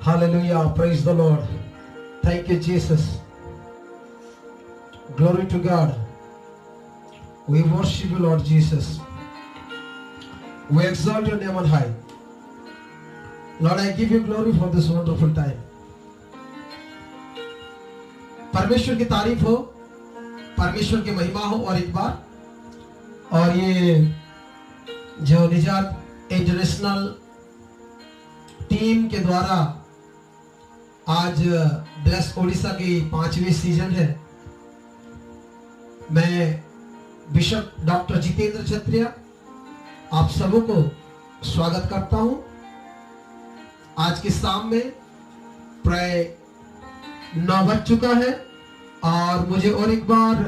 Hallelujah. Praise the Lord. Thank you, Jesus. Glory to God. We worship you, Lord Jesus. We exalt your name on high. Lord, I give you glory for this wonderful time. परमेश्वर की तारीफ हो, परमेश्वर की महिमा हो और एक बार और ये जो निजात इंटरनेशनल टीम के द्वारा आज ब्लेस ओडिशा की 5वीं सीजन है। मैं बिशप डॉक्टर जितेंद्र छत्रिया आप सबों को स्वागत करता हूं। आज की शाम में प्राय 9 बज चुका है और मुझे और एक बार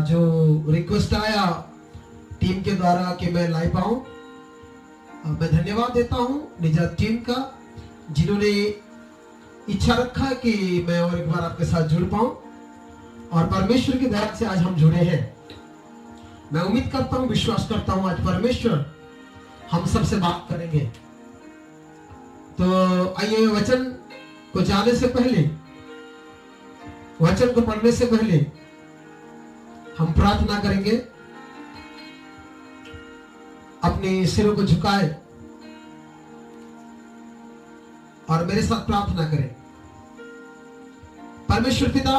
जो रिक्वेस्ट आया टीम के द्वारा कि मैं लाइव आऊं, मैं धन्यवाद देता हूं निजात टीम का, जिन्होंने इच्छा रखा कि मैं और एक बार आपके साथ जुड़ पाऊं और परमेश्वर की दया से आज हम जुड़े हैं। मैं उम्मीद करता हूं, विश्वास करता हूं आज परमेश्वर हम सबसे बात करेंगे। तो आइए वचन को जाने से पहले, वचन को पढ़ने से पहले हम प्रार्थना करेंगे। अपने सिरों को झुकाए और मेरे साथ प्रार्थना करें। परमेश्वर पिता,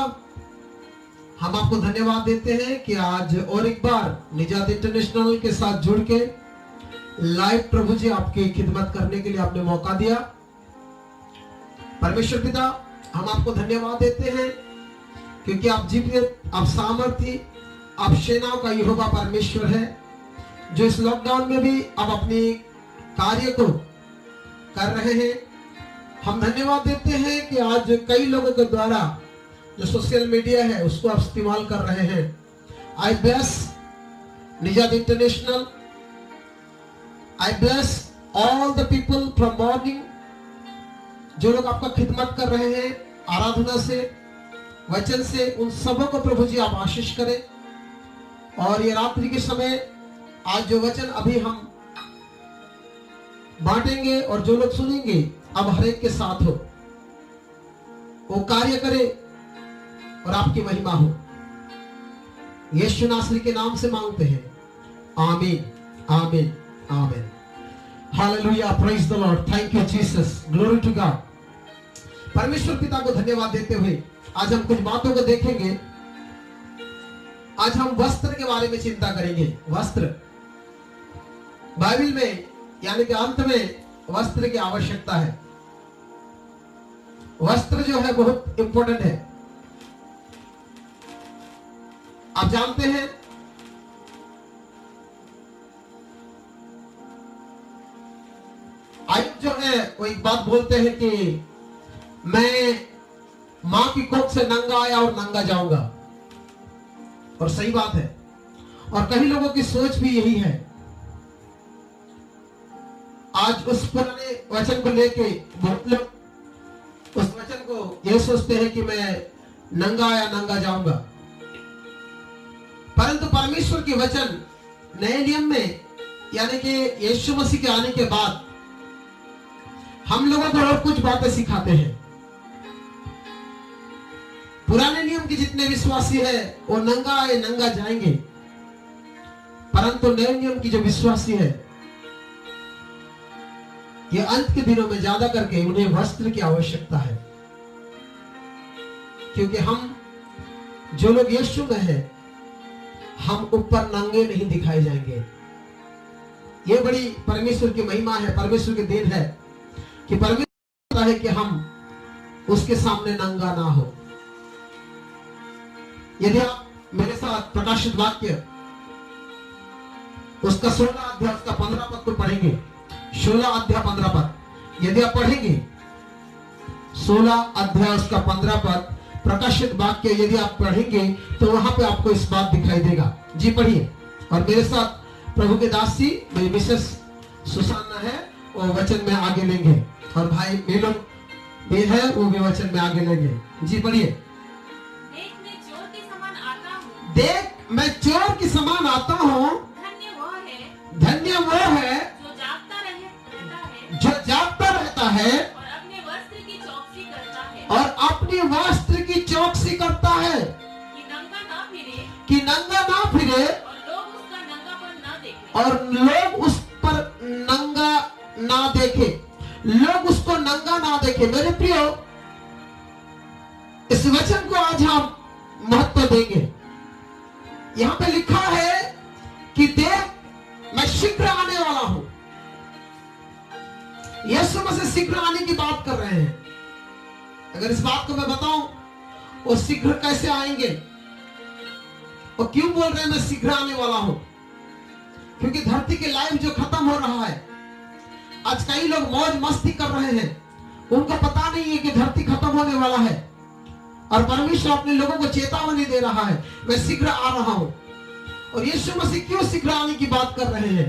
हम आपको धन्यवाद देते हैं कि आज और एक बार निजात इंटरनेशनल के साथ जुड़ के लाइव प्रभु जी आपकी खिदमत करने के लिए आपने मौका दिया। परमेश्वर पिता, हम आपको धन्यवाद देते हैं क्योंकि आप जीवित, आप सामर्थी, आप सेनाओं का यहोवा परमेश्वर है, जो इस लॉकडाउन में भी आप अपनी कार्य को कर रहे हैं। हम धन्यवाद देते हैं कि आज कई लोगों के द्वारा जो सोशल मीडिया है उसको आप इस्तेमाल कर रहे हैं। आई ब्लेस निजात international, I bless all the people from morning, जो लोग आपका खिदमत कर रहे हैं आराधना से, वचन से, उन सबों को प्रभु जी आप आशीष करें। और ये रात्रि के समय आज जो वचन अभी हम बांटेंगे और जो लोग सुनेंगे, अब हर एक के साथ हो, वो कार्य करे और आपकी महिमा हो। यीशु नासरी के नाम से मांगते हैं, आमीन, आमीन, आमीन। Hallelujah, praise the Lord, thank you Jesus, glory to God. परमेश्वर पिता को धन्यवाद देते हुए आज हम कुछ बातों को देखेंगे। आज हम वस्त्र के बारे में चिंता करेंगे। वस्त्र बाइबल में यानी कि अंत में वस्त्र की आवश्यकता है। वस्त्र जो है बहुत इंपॉर्टेंट है। आप जानते हैं आज जो है वो एक बात बोलते हैं कि मैं मां की कोख से नंगा आया और नंगा जाऊंगा, और सही बात है। और कई लोगों की सोच भी यही है। आज उस पुराने वचन को लेके बहुत लोग उस वचन को यह सोचते हैं कि मैं नंगा आया नंगा जाऊंगा, परंतु परमेश्वर के वचन नए नियम में यानी कि यीशु मसीह के आने के बाद हम लोगों को और कुछ बातें सिखाते हैं। पुराने नियम के जितने विश्वासी है वो नंगा आए नंगा जाएंगे, परंतु नए नियम की जो विश्वासी है ये अंत के दिनों में ज्यादा करके उन्हें वस्त्र की आवश्यकता है, क्योंकि हम जो लोग यीशु में हैं हम ऊपर नंगे नहीं दिखाए जाएंगे। ये बड़ी परमेश्वर की महिमा है, परमेश्वर की देन है कि परमेश्वर चाहता है कि हम उसके सामने नंगा ना हो। यदि आप मेरे साथ प्रकाशित वाक्य उसका 16 अध्याय उसका 15 पद को पढ़ेंगे, 16 अध्याय 15 पद यदि आप पढ़ेंगे, 16 अध्याय उसका 15 पद प्रकाशित वाक्य यदि आप पढ़ेंगे तो वहां पे आपको इस बात दिखाई देगा। जी पढ़िए और मेरे साथ प्रभु के दासी मेरी मिसेस सुसाना है, वो वचन में आगे लेंगे, और भाई मेलो भी है, वो भी वचन में आगे लेंगे। जी पढ़िए। देख मैं चोर के समान आता हूँ, देख मैं चोर के समान आता हूँ, धन्य वो है जो जागता रहता है रहता है और अपने वस्त्र अपने वस्त्र की चौकसी करता है कि नंगा ना फिरे और लोग उस पर नंगा ना देखे। लोग उसको नंगा ना देखे। मेरे प्रियो, इस वचन को आज हम महत्व देंगे। यहां पे लिखा है कि देख, मैं शीघ्र आने वाला हूं। यीशु मसीह शीघ्र आने की बात कर रहे हैं। अगर इस बात को मैं बताऊं, वो शीघ्र कैसे आएंगे, वो क्यों बोल रहे हैं मैं शीघ्र आने वाला हूं? क्योंकि धरती के लाइफ जो खत्म हो रहा है, आज कई लोग मौज मस्ती कर रहे हैं, उनको पता नहीं है कि धरती खत्म होने वाला है। और परमेश्वर अपने लोगों को चेतावनी दे रहा है, मैं शीघ्र आ रहा हूं। और यीशु मसीह क्यों शीघ्र आने की बात कर रहे हैं?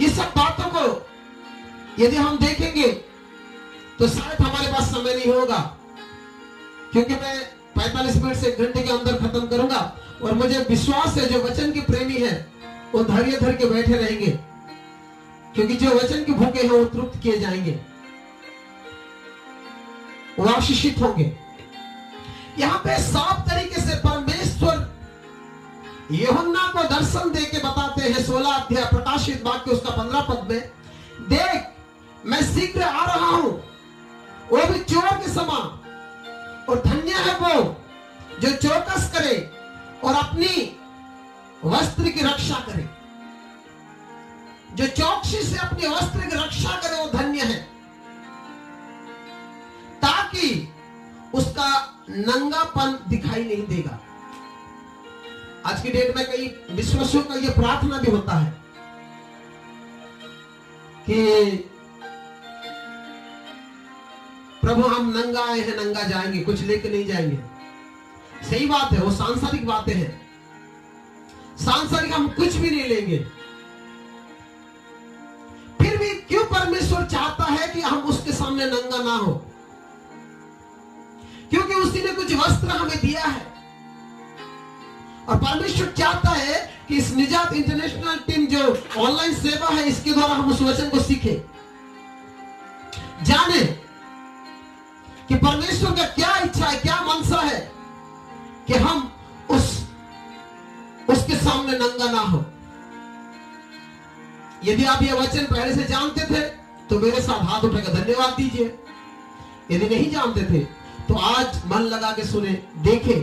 ये सब बातों को यदि हम देखेंगे तो शायद हमारे पास समय नहीं होगा, क्योंकि मैं 45 मिनट से 1 घंटे के अंदर खत्म करूंगा। और मुझे विश्वास है जो वचन के प्रेमी हैं वो धैर्य धर के बैठे रहेंगे, क्योंकि जो वचन के भूखे हैं वो तृप्त किए जाएंगे, वो आशीषित होंगे। यहां पे साफ तरीके से परमेश्वर यूहन्ना को दर्शन दे के बताते हैं 16 अध्याय प्रकाशित वाक्य उसका 15 पद में, देख मैं शीघ्र आ रहा हूं, वो भी चोर के समान। और धन्य है वो जो चौकस करे और अपनी वस्त्र की रक्षा करे। जो चौकसी से अपने वस्त्र की रक्षा करे वो धन्य है, ताकि उसका नंगापन दिखाई नहीं देगा। आज की डेट में कई विश्वासियों का यह प्रार्थना भी होता है कि प्रभु हम नंगा आए हैं, नंगा जाएंगे, कुछ लेके नहीं जाएंगे। सही बात है, वो सांसारिक बातें हैं। सांसारिक हम कुछ भी नहीं लेंगे। फिर भी क्यों परमेश्वर चाहता है कि हम उसके सामने नंगा ना हो? क्योंकि उसी ने कुछ वस्त्र हमें दिया है। और परमेश्वर चाहता है कि इस निजात इंटरनेशनल टीम जो ऑनलाइन सेवा है, इसके द्वारा हम उस वचन को सीखें, जाने कि परमेश्वर का क्या इच्छा है, क्या मनसा है, कि हम उसके सामने नंगा ना हो। यदि आप ये वचन पहले से जानते थे तो मेरे साथ हाथ उठाकर धन्यवाद दीजिए। यदि नहीं जानते थे तो आज मन लगा के सुने, देखे।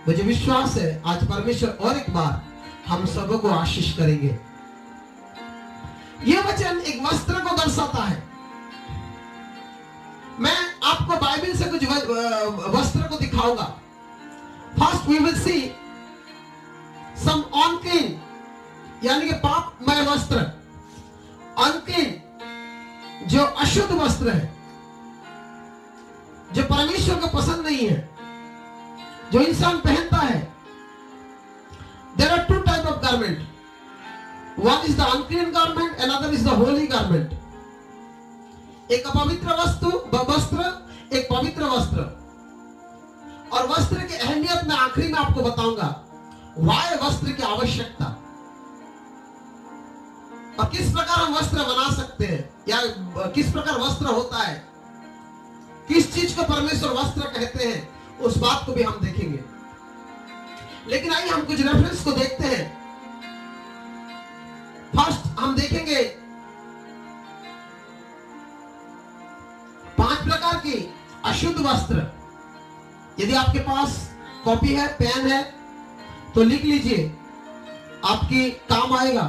मुझे विश्वास है आज परमेश्वर और एक बार हम सबों को आशीष करेंगे। यह वचन एक वस्त्र को दर्शाता है। मैं आपको बाइबल से कुछ वस्त्र को दिखाऊंगा। First we will see some unclean, यानी कि पापमय वस्त्र। अनक्लीन जो अशुद्ध वस्त्र है, जो परमेश्वर को पसंद नहीं है, जो इंसान पहनता है। There are two type of garment. One is the unclean garment, another is the holy garment. एक अपवित्र वस्त्र, एक पवित्र वस्त्र। और वस्त्र की अहमियत मैं आखिरी में आपको बताऊंगा। वाय वस्त्र की आवश्यकता और किस प्रकार हम वस्त्र बना सकते हैं, या किस प्रकार वस्त्र होता है, किस चीज को परमेश्वर वस्त्र कहते हैं, उस बात को भी हम देखेंगे। लेकिन आइए हम कुछ रेफरेंस को देखते हैं। फर्स्ट हम देखेंगे 5 प्रकार की अशुद्ध वस्त्र। यदि आपके पास कॉपी है, पेन है तो लिख लीजिए, आपकी काम आएगा,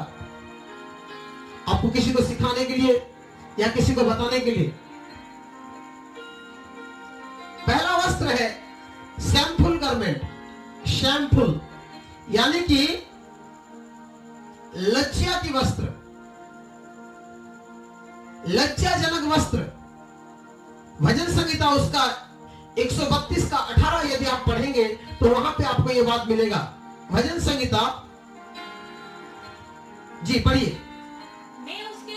आपको किसी को सिखाने के लिए या किसी को बताने के लिए। पहला वस्त्र है शैम्फुल गारमेंट। शैम्फुल यानी कि लज्जा की वस्त्र, लज्जाजनक वस्त्र। भजन संहिता उसका 132 का 18 यदि आप पढ़ेंगे तो वहां पे आपको यह बात मिलेगा। भजन संहिता, जी पढ़िए। मैं उसके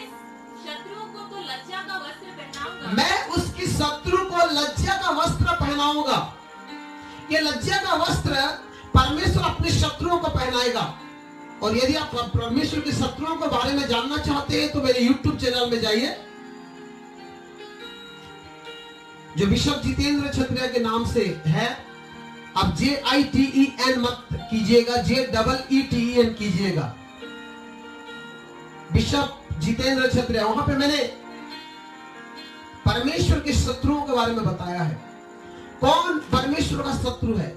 शत्रुओं को तो लज्जा का वस्त्र पहनाऊंगा। मैं उसकी शत्रु को लज्जा का वस्त्र पहनाऊंगा। ये लज्जा का वस्त्र परमेश्वर अपने शत्रुओं को पहनाएगा। और यदि आप परमेश्वर के शत्रुओं के बारे में जानना चाहते हैं तो मेरे YouTube चैनल में जाइए, जो बिशप जितेंद्र क्षत्रिय के नाम से है। अब JITEN मत कीजिएगा, JEETEN कीजिएगा। बिशप जितेंद्र क्षत्रिय, वहां पे मैंने परमेश्वर के शत्रुओं के बारे में बताया है। कौन परमेश्वर का शत्रु है?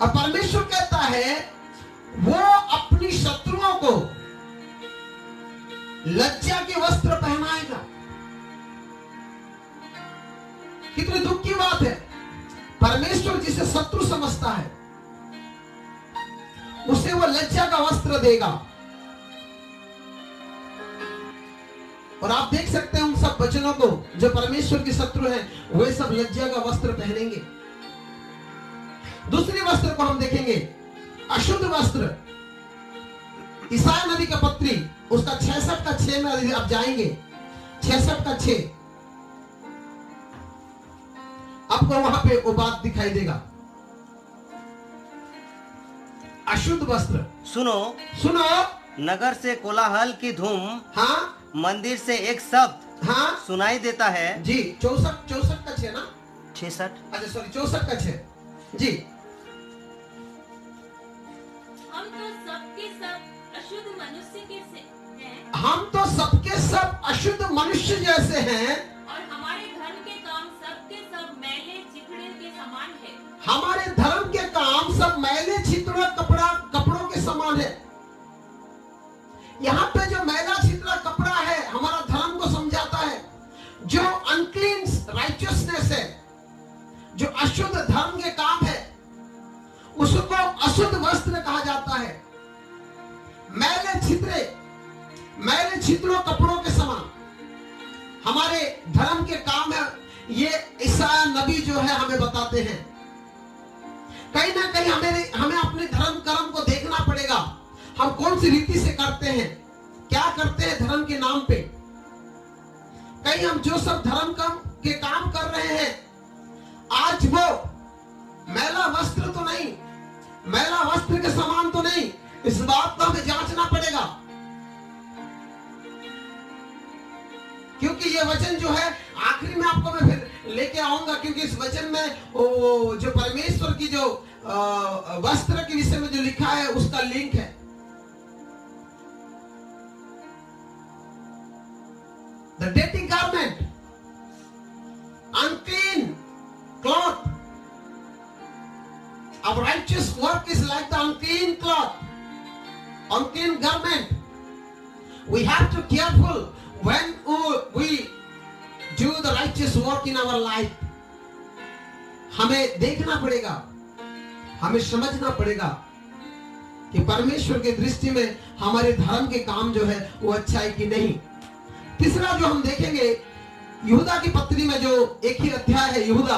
और परमेश्वर कहता है वो अपनी शत्रुओं को लज्जा के वस्त्र पहनाएगा। कितने दुख की बात है। परमेश्वर जिसे शत्रु समझता है उसे वो लज्जा का वस्त्र देगा। और आप देख सकते हैं उन सब वचनों को, जो परमेश्वर के शत्रु हैं वे सब लज्जा का वस्त्र पहनेंगे। दूसरी वस्त्र को हम देखेंगे, अशुद्ध वस्त्र। ईसाया नबी का पत्री उसका 66 का 6 में आप जाएंगे, 66 का 6 आपको वहां पे वो बात दिखाई देगा। अशुद्ध वस्त्र। सुनो, सुनो, नगर से कोलाहल की धूम, हाँ, मंदिर से एक शब्द हाँ सुनाई देता है। जी, 64 का 6 ना, 66। अच्छा सॉरी 64 का 6 जी। हम तो सबके सब अशुद्ध मनुष्य के से हैं हम तो सबके सब अशुद्ध मनुष्य जैसे हैं और हमारे धर्म के काम सबके सब मैले चिकड़े के समान है। हमारे धर्म के काम सब मैले छितरा कपड़ों के समान है। यहाँ पे जो मैला छितरा कपड़ा है हमारा धर्म को समझाता है। जो अनक्लीन राइचियसनेस है, जो अशुद्ध धर्म के काम है, उसको अशुद्ध वस्त्र कहा जाता है। मैले छितरों कपड़ों के समान हमारे धर्म के काम है। ये ईसाया नबी जो है हमें बताते हैं। कहीं ना कहीं हमें अपने धर्म कर्म को देखना पड़ेगा। हम कौन सी रीति से करते हैं, क्या करते हैं धर्म के नाम पे। कहीं हम जो सब धर्म के काम कर रहे हैं, आज वो मैला वस्त्र तो नहीं, मैला वस्त्र के समान तो नहीं। इस बात को हमें जांचना पड़ेगा, क्योंकि ये वचन जो है आखिरी में आपको मैं फिर लेके आऊंगा, क्योंकि इस वचन में जो परमेश्वर की जो वस्त्र के विषय में जो लिखा है उसका लिंक है। The dirty garment, unclean cloth. Our righteous work is like the unclean cloth, unclean garment. We have to be careful when we do the righteous work in our life. हमें देखना पड़ेगा, हमें समझना पड़ेगा कि परमेश्वर की दृष्टि में हमारे धर्म के काम जो है वो अच्छा है कि नहीं। तीसरा जो हम देखेंगे, यहूदा की पत्री में जो एक ही अध्याय है यहूदा,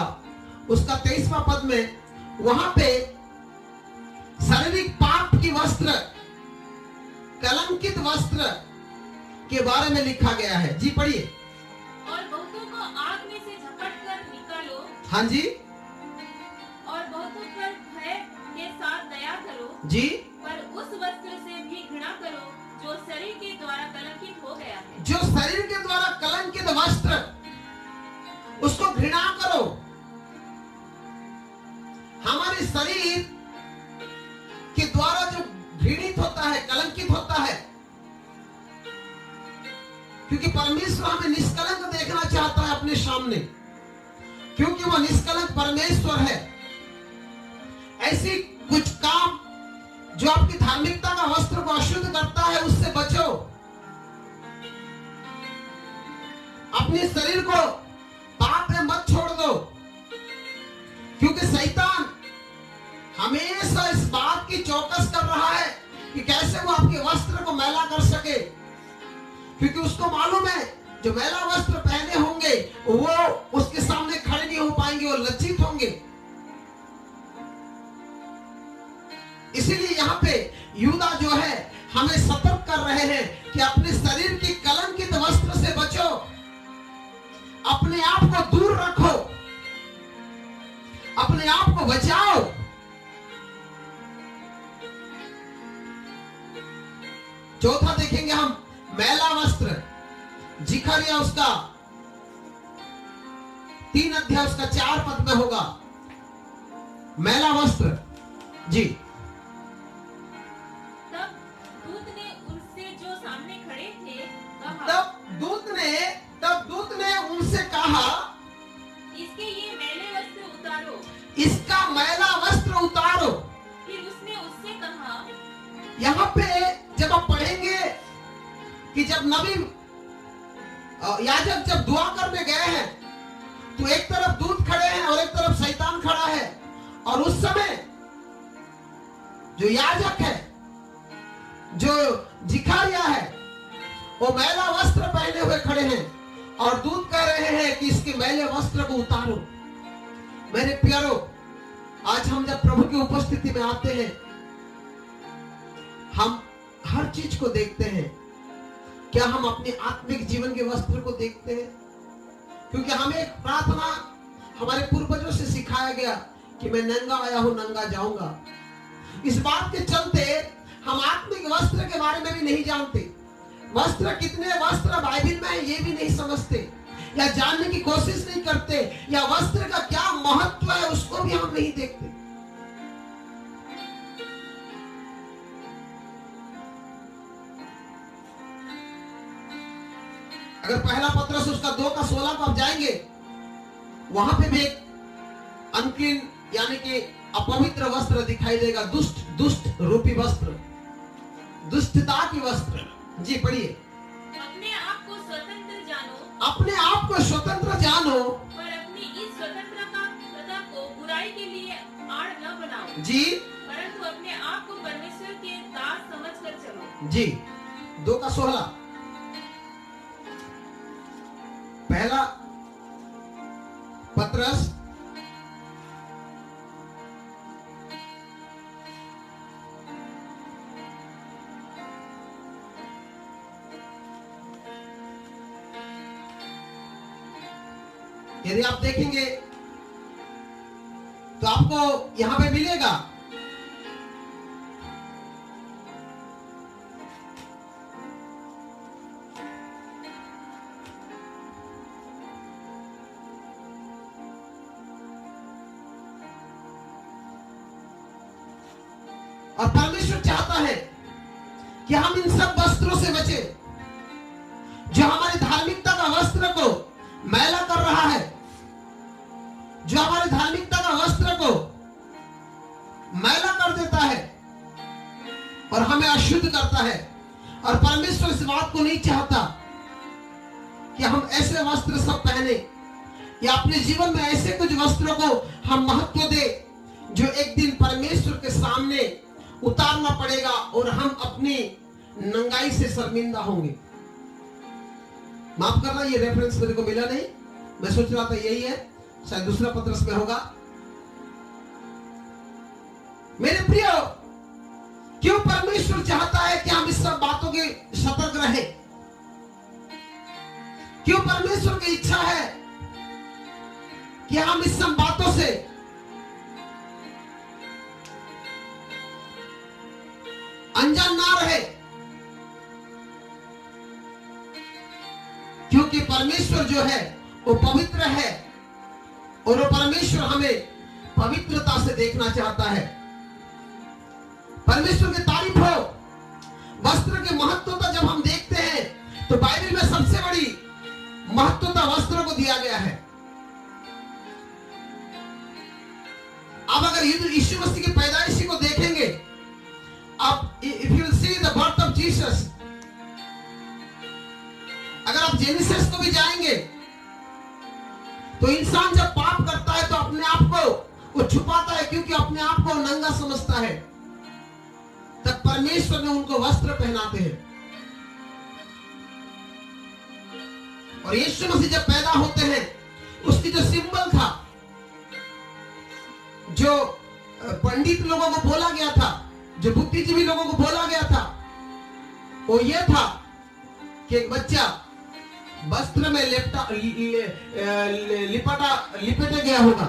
उसका 23वां पद में, वहां पे शारीरिक पाप की वस्त्र, कलंकित वस्त्र के बारे में लिखा गया है। जी पढ़िए। और बहुतों को आग में से झपट कर निकालो। हाँ जी। और बहुतों पर भय के साथ दया करो जी। पर उस वस्त्र से भी घृणा करो जो शरीर के द्वारा कलंकित हो गया है। जो शरीर के द्वारा कलंकित वस्त्र, उसको घृणा करो। हमारे शरीर के द्वारा जो घृणित होता है, कलंकित होता है, क्योंकि परमेश्वर हमें निष्कलंक देखना चाहता है अपने सामने, क्योंकि वह निष्कलंक परमेश्वर है। ऐसी कुछ काम जो आपकी धार्मिकता का वस्त्र को अशुद्ध करता है, उससे बचो। अपने शरीर को पाप में मत छोड़ दो, क्योंकि शैतान हमेशा इस बात की चौकस कर रहा है कि कैसे वो आपके वस्त्र को मैला कर सके, क्योंकि उसको मालूम है जो मैला वस्त्र पहने होंगे वो उसके सामने खड़े नहीं हो पाएंगे, वो लज्जित होंगे। इसीलिए यहाँ पे यहूदा जो है हमें सतर्क कर रहे हैं कि अपने शरीर की कलंकित वस्त्र से बचो, अपने आप को दूर रखो, अपने आप को बचाओ। चौथा देखेंगे हम, मैला वस्त्र, जिकरिया उसका 3 अध्याय उसका 4 पद में होगा, मैला वस्त्र। जी, तब दूत ने उनसे जो सामने खड़े थे कहा, तब दूत ने उनसे कहा, इसके ये मैले वस्त्र उतारो। इसका मैला वस्त्र उतारो। फिर उसने उससे कहा, यहाँ पे जब आप पढ़ेंगे कि जब नबी याजक जब दुआ करने गए हैं तो एक तरफ दूत खड़े हैं और एक तरफ शैतान खड़ा है, और उस समय जो याजक है, जो जिकरिया है, वो मैला वस्त्र पहने हुए खड़े हैं और दूत कह रहे हैं कि इसके मैले वस्त्र को उतारो। मेरे प्यारो, आज हम जब प्रभु की उपस्थिति में आते हैं, हम हर चीज को देखते हैं। क्या हम अपने आत्मिक जीवन के वस्त्र को देखते हैं? क्योंकि हमें एक प्रार्थना हमारे पूर्वजों से सिखाया गया कि मैं नंगा आया हूं, नंगा जाऊंगा। इस बात के चलते हम आत्मिक वस्त्र के बारे में भी नहीं जानते। वस्त्र कितने वस्त्र बाइबल में है ये भी नहीं समझते, या जानने की कोशिश नहीं करते, या वस्त्र का क्या महत्व है उसको भी हम नहीं देखते। अगर पहला पत्रस उसका 2:16 को आप जाएंगे, वहां पे भी एक अनक्लीन यानी कि अपवित्र वस्त्र दिखाई देगा, दुष्ट रूपी वस्त्र, दुष्टता की वस्त्र। जी पढ़िए। अपने आप को स्वतंत्र जानो, अपने आप को स्वतंत्र जानो, पर अपनी इस स्वतंत्रता को बुराई के लिए आड़ न बनाओ। जी, परंतु अपने आप को परमेश्वर के दास समझकर चलो। जी 2:16 पहला पत्रस यदि आप देखेंगे तो आपको यहां पे मिलेगा और परमेश्वर चाहता है कि हम इन सब वस्त्रों से बचे जो हमारी धार्मिकता का वस्त्र को मैला कर रहा है, जो हमारी धार्मिकता का वस्त्र को मैला कर देता है और हमें अशुद्ध करता है। और परमेश्वर इस बात को नहीं चाहता कि हम ऐसे वस्त्र सब पहने, या अपने जीवन में ऐसे कुछ वस्त्रों को हम महत्व दे जो एक दिन परमेश्वर के सामने उतारना पड़ेगा और हम अपनी नंगाई से शर्मिंदा होंगे। माफ करना, ये रेफरेंस मेरे को मिला नहीं, मैं सोच रहा था यही है, शायद दूसरा पत्रस में होगा। मेरे प्रियो, क्यों परमेश्वर चाहता है कि हम इस सब बातों के सतर्क रहें? क्यों परमेश्वर की इच्छा है कि हम इस सब बातों से अनजान ना रहे? क्योंकि परमेश्वर जो है वो पवित्र है और वो परमेश्वर हमें पवित्रता से देखना चाहता है। परमेश्वर की तारीफ हो। वस्त्र की महत्वता जब हम देखते हैं तो बाइबल में सबसे बड़ी महत्वता वस्त्रों को दिया गया है। अब अगर यीशु मसीह की पैदाइशी को देखेंगे, अब if you see the birth of Jesus, अगर आप जेनेसिस को भी जाएंगे तो इंसान जब पाप करता है तो अपने आप को वो छुपाता है, क्योंकि अपने आप को नंगा समझता है। तब परमेश्वर ने उनको वस्त्र पहनाते हैं। और यीशु मसीह जब पैदा होते हैं, उसकी जो सिंबल था, जो पंडित लोगों को बोला गया था, जो बुद्धिजीवी लोगों को बोला गया था, वो ये था कि एक बच्चा वस्त्र में लिपटा गया होगा।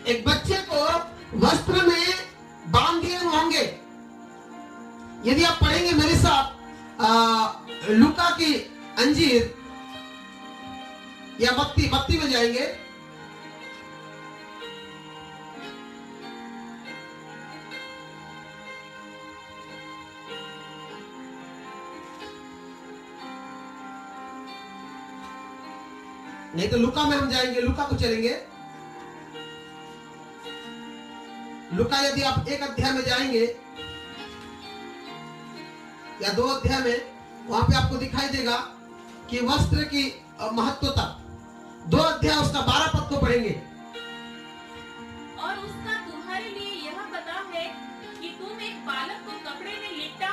एक बच्चे को वस्त्र में बांध दिए होंगे। यदि आप पढ़ेंगे मेरे साथ लूका की अंजीर या बत्ती में जाएंगे। नहीं तो लुका में हम जाएंगे, लुका को चलेंगे। लुका यदि आप 1 अध्याय में जाएंगे या 2 अध्याय में, वहां पे आपको दिखाई देगा कि वस्त्र की महत्वता। 2 अध्याय उसका 12 पद को पढ़ेंगे। और उसका तुम्हारे लिए यह पता है कि तुम एक बालक को कपड़े में लिपटा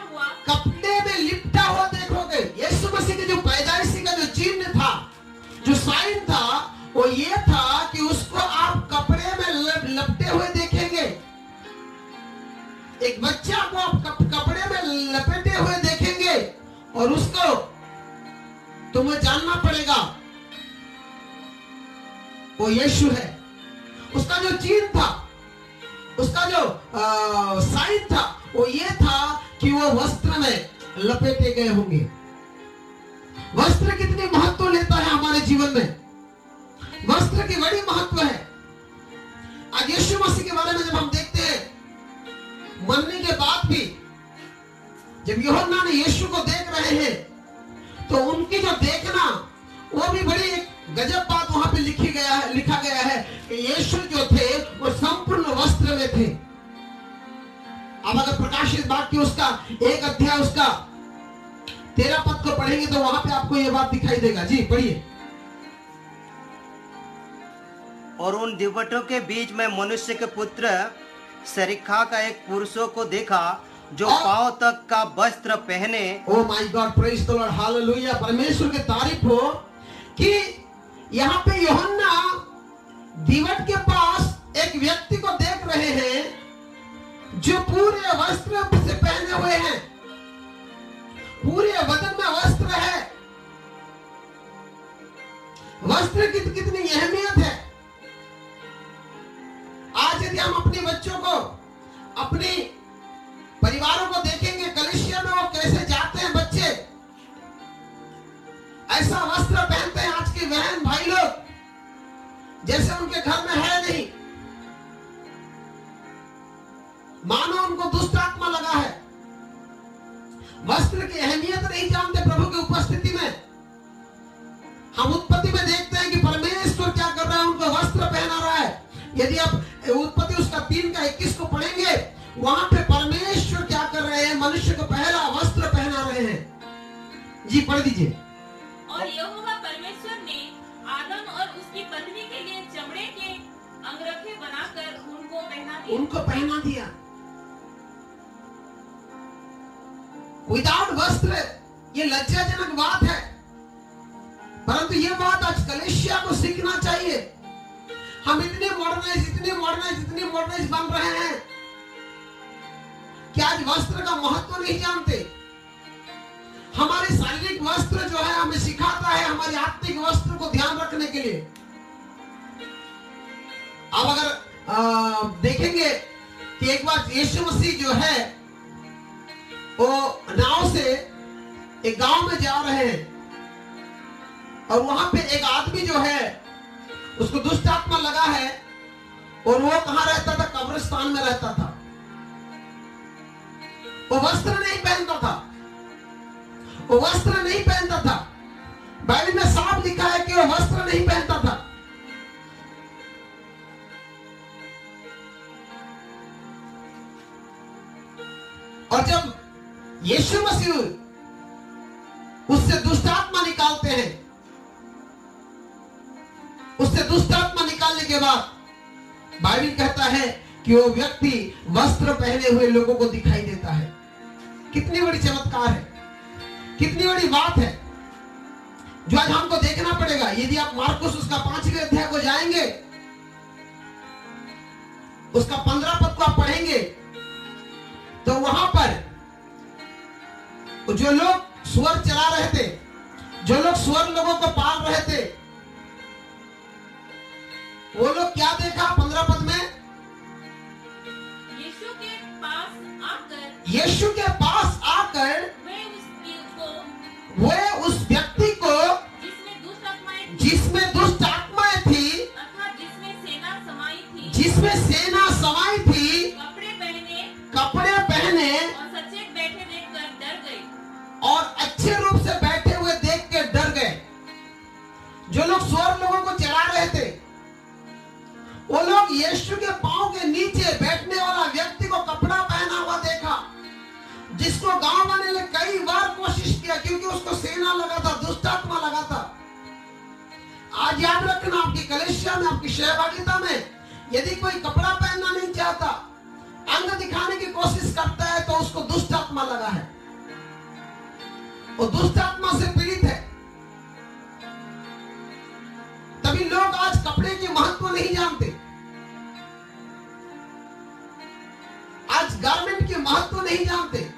हुआ देखोगे। यीशु मसीह के जो पैदाइशी का जो चिन्ह था, जो साइन था, वो ये था कि उसको आप कपड़े में लपटे हुए देखेंगे। एक बच्चा को आप कपड़े में लपेटे हुए देखेंगे और उसको तुम्हें जानना पड़ेगा वो यीशु है। उसका जो चिन्ह था, उसका जो साइन था, वो ये था कि वो वस्त्र में लपेटे गए होंगे। वस्त्र कितनी महत्व लेता है हमारे जीवन में। वस्त्र की बड़ी महत्व है। आज यीशु मसीह के बारे में जब हम देखते हैं, मरने के बाद भी जब यूहन्ना ने यीशु को देख रहे हैं, तो उनकी जो देखना, वो भी बड़ी एक गजब बात वहां पे लिखा गया है कि यीशु जो थे वो संपूर्ण वस्त्र में थे। अब अगर प्रकाशित वाक्य उसका 1 अध्याय उसका 13 पद को पढ़ेंगे तो वहां पे आपको ये बात दिखाई देगा। जी पढ़िए। और उन दिवटों के बीच में मनुष्य के पुत्र सरीखा का एक पुरुषों को देखा जो पांव तक का वस्त्र पहने। Oh my God, praise the Lord, hallelujah. परमेश्वर की तारीफ हो कि यहाँ पे यूहन्ना दीवट के पास एक व्यक्ति को देख रहे हैं जो पूरे वस्त्र से पहने हुए हैं, पूरे बदन में वस्त्र है। वस्त्र की कितनी अहमियत है। आज यदि हम अपने बच्चों को, अपने परिवारों को देखेंगे, कलीसिया में वो कैसे जाते हैं बच्चे, ऐसा वस्त्र पहनते हैं आज के बहन भाई लोग जैसे उनके घर में है नहीं, मानो उनको दुष्ट आत्मा लगा है। वस्त्र की अहमियत नहीं जानते प्रभु की उपस्थिति में। हम उत्पत्ति में देखते हैं कि परमेश्वर क्या कर रहा है, उनको वस्त्र पहना रहा है। यदि आप उत्पत्ति उसका 3 का 21 को पढ़ेंगे, वहां पे परमेश्वर क्या कर रहे हैं, मनुष्य को पहला वस्त्र पहना रहे हैं। जी पढ़ दीजिए। और यहोवा परमेश्वर ने आदम और उसकी पत्नी के लिए चमड़े के अंगरखे बनाकर उनको पहना दिया। विदाउट वस्त्र, ये लज्जाजनक बात है, परंतु ये बात आज कलीसिया को सीखना चाहिए। हम इतने मॉडर्नाइज बन रहे हैं कि आज वस्त्र का महत्व नहीं जानते। हमारे शारीरिक वस्त्र जो है हमें सिखाता है हमारी आत्मिक वस्त्र को ध्यान रखने के लिए। अब अगर देखेंगे कि एक बार यीशु मसीह जो है वो नाव से एक गांव में जा रहे हैं और वहां पे एक आदमी जो है उसको दुष्ट आत्मा लगा है और वो कहां रहता था, कब्रिस्तान में रहता था। वो वस्त्र नहीं पहनता था, वो वस्त्र नहीं पहनता था। बाइबल में साफ लिखा है कि वो वस्त्र नहीं पहनता था। और जब यीशु मसीह उससे दुष्ट आत्मा निकालते हैं, उससे दुष्ट आत्मा निकालने के बाद बाइबल कहता है कि वो व्यक्ति वस्त्र पहने हुए लोगों को दिखाई देता है। कितनी बड़ी चमत्कार है, कितनी बड़ी बात है जो आज हमको देखना पड़ेगा। यदि आप मार्कुस उसका 5वें अध्याय को जाएंगे, उसका 15 पद को आप पढ़ेंगे, तो वहां पर जो लोग स्वर चला रहे थे, जो लोग स्वर लोगों को पाल रहे थे, वो लोग क्या देखा 15 पद में? यीशु के पास आकर वे उस व्यक्ति जिसको गांव वाले ने कई बार कोशिश किया, क्योंकि उसको सेना लगा था, दुष्ट आत्मा लगा था। आज याद रखना, आपकी कलीसिया में, आपकी सहभागिता में यदि कोई कपड़ा पहनना नहीं चाहता, अंग दिखाने की कोशिश करता है, तो उसको दुष्ट आत्मा लगा है, वो दुष्ट आत्मा से पीड़ित है। तभी लोग आज कपड़े के महत्व नहीं जानते, आज गारमेंट के महत्व नहीं जानते।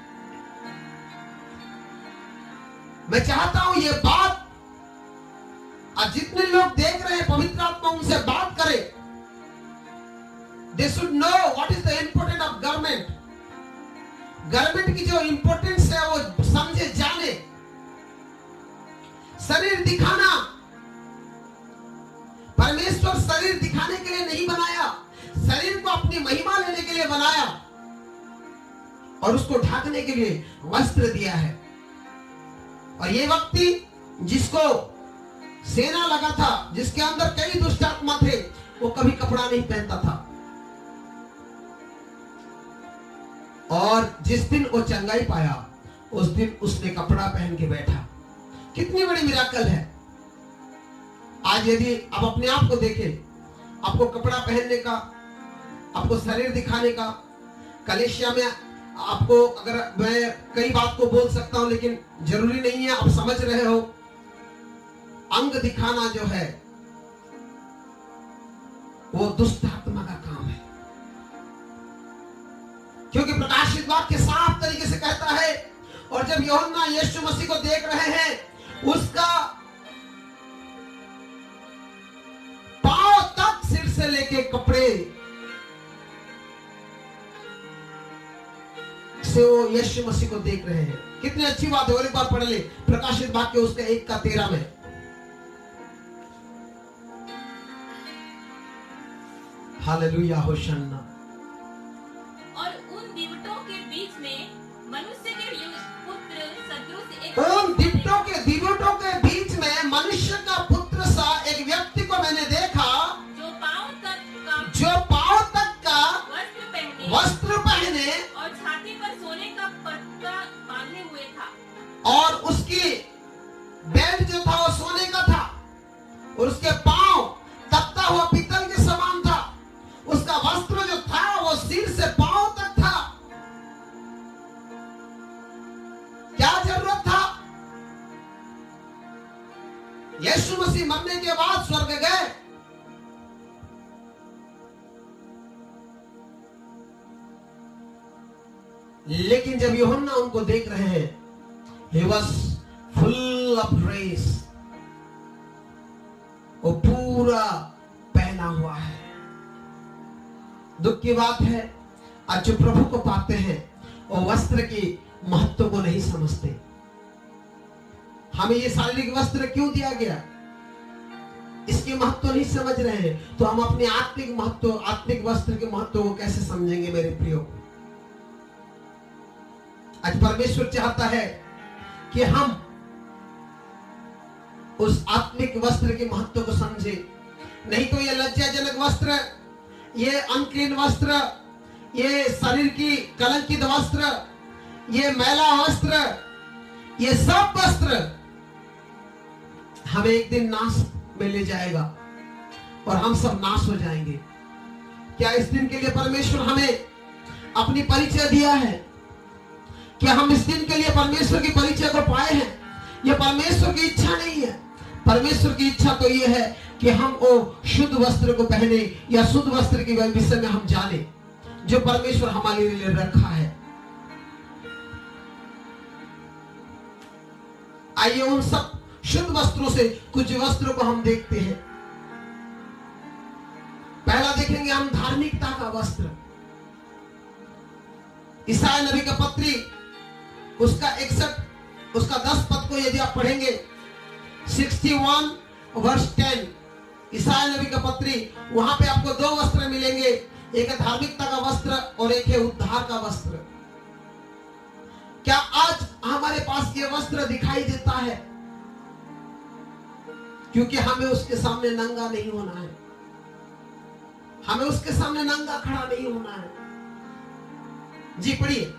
मैं चाहता हूं ये बात आज जितने लोग देख रहे हैं, पवित्र आत्मा उनसे बात करे। They should know what is the importance of garment. Garment की जो इंपॉर्टेंस है वो समझे, जाने। शरीर दिखाना, परमेश्वर शरीर दिखाने के लिए नहीं बनाया, शरीर को अपनी महिमा लेने के लिए बनाया और उसको ढकने के लिए वस्त्र दिया है। और ये व्यक्ति जिसको सेना लगा था, जिसके अंदर कई दुष्ट आत्मा थे, वो कभी कपड़ा नहीं पहनता था। और जिस दिन वो चंगाई पाया, उस दिन उसने कपड़ा पहन के बैठा। कितनी बड़ी मिराकल है। आज यदि आप अपने आप को देखें, आपको कपड़ा पहनने का, आपको शरीर दिखाने का, कलीसिया में आपको, अगर मैं कई बात को बोल सकता हूं लेकिन जरूरी नहीं है, आप समझ रहे हो, अंग दिखाना जो है वो दुष्ट आत्मा का काम है। क्योंकि प्रकाशित वाक्य साफ तरीके से कहता है, और जब यूहन्ना यीशु मसीह को देख रहे हैं, उसका पांव तक, सिर से लेके कपड़े से वो यीशु मसीह को देख रहे हैं। कितनी अच्छी बात है। और एक बार पढ़ ले प्रकाशित वाक्य उसका 1:13 में। हालेलुया, होशन्ना। और उन दिवटों के बीच में मनुष्य के पुत्र सदृश एक, उन दिवटों के बीच में मनुष्य का पुत्र सा एक व्यक्ति को मैंने देखा, जो पांव तक का वस्त्र पहने और छाती पर सोने का पट्टा बांधे हुए था, और उसकी बेल्ट जो था वो सोने का था, और उसके पांव तपता हुआ पीतल के समान था। उसका वस्त्र जो था वो सिर से पांव तक था। क्या जरूरत था? यीशु मसीह मरने के बाद स्वर्ग गए, लेकिन जब यूहन्ना उनको देख रहे हैं, he was full of grace, वो पूरा पहना हुआ है। दुख की बात है, आज जो प्रभु को पाते हैं वो वस्त्र की महत्व को नहीं समझते। हमें ये शारीरिक वस्त्र क्यों दिया गया, इसके महत्व नहीं समझ रहे हैं, तो हम अपने आत्मिक महत्व, आत्मिक वस्त्र के महत्व को कैसे समझेंगे मेरे प्रियो। आज परमेश्वर चाहता है कि हम उस आत्मिक वस्त्र के महत्व को समझे। नहीं तो ये लज्जाजनक वस्त्र, ये अनक्लीन वस्त्र, ये शरीर की कलंकित वस्त्र, ये मैला वस्त्र, ये सब वस्त्र हमें एक दिन नाश में ले जाएगा और हम सब नाश हो जाएंगे। क्या इस दिन के लिए परमेश्वर हमें अपनी परिचय दिया है? क्या हम इस दिन के लिए परमेश्वर की परिचय को पाए हैं? यह परमेश्वर की इच्छा नहीं है। परमेश्वर की इच्छा तो यह है कि हम वो शुद्ध वस्त्र को पहने, या शुद्ध वस्त्र के विषय में हम जाने जो परमेश्वर हमारे लिए रखा है। आइए उन सब शुद्ध वस्त्रों से कुछ वस्त्रों को हम देखते हैं। पहला देखेंगे हम धार्मिकता का वस्त्र। ईसाया नबी का पत्री उसका 61 उसका 10 पद को यदि आप पढ़ेंगे, 61 वर्ष 10, ईसाया नबी का पत्री, वहां पे आपको दो वस्त्र मिलेंगे, एक है धार्मिकता का वस्त्र और एक है उद्धार का वस्त्र। क्या आज हमारे पास ये वस्त्र दिखाई देता है? क्योंकि हमें उसके सामने नंगा नहीं होना है, हमें उसके सामने नंगा खड़ा नहीं होना है। जी पढ़िए।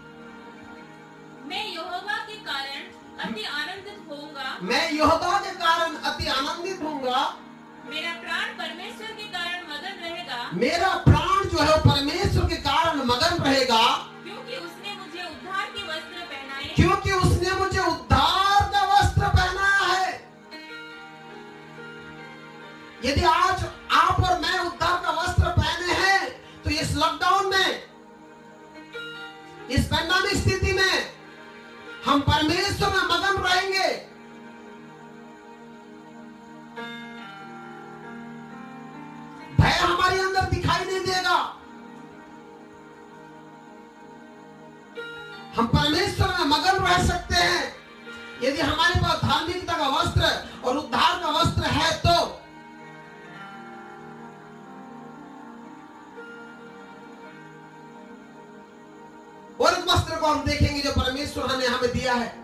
यहोवा के कारण अति आनंदित होऊंगा, मेरा प्राण परमेश्वर के कारण मगन रहेगा, मेरा प्राण जो है वो परमेश्वर के कारण मगन रहेगा, क्योंकि उसने मुझे उद्धार के वस्त्र पहनाए, क्योंकि उसने मुझे उद्धार का वस्त्र पहनाया है। यदि आज आप और मैं उद्धार का वस्त्र पहने हैं तो इस लॉकडाउन में, इस पैंडेमिक स्थिति में हम परमेश्वर में मगन रहेंगे। भय हमारे अंदर दिखाई नहीं देगा। हम परमेश्वर में मगन रह सकते हैं यदि हमारे पास धार्मिकता का वस्त्र और उद्धार का वस्त्र है तो। और एक वस्त्र को हम देखेंगे जो परमेश्वर ने हमें दिया है।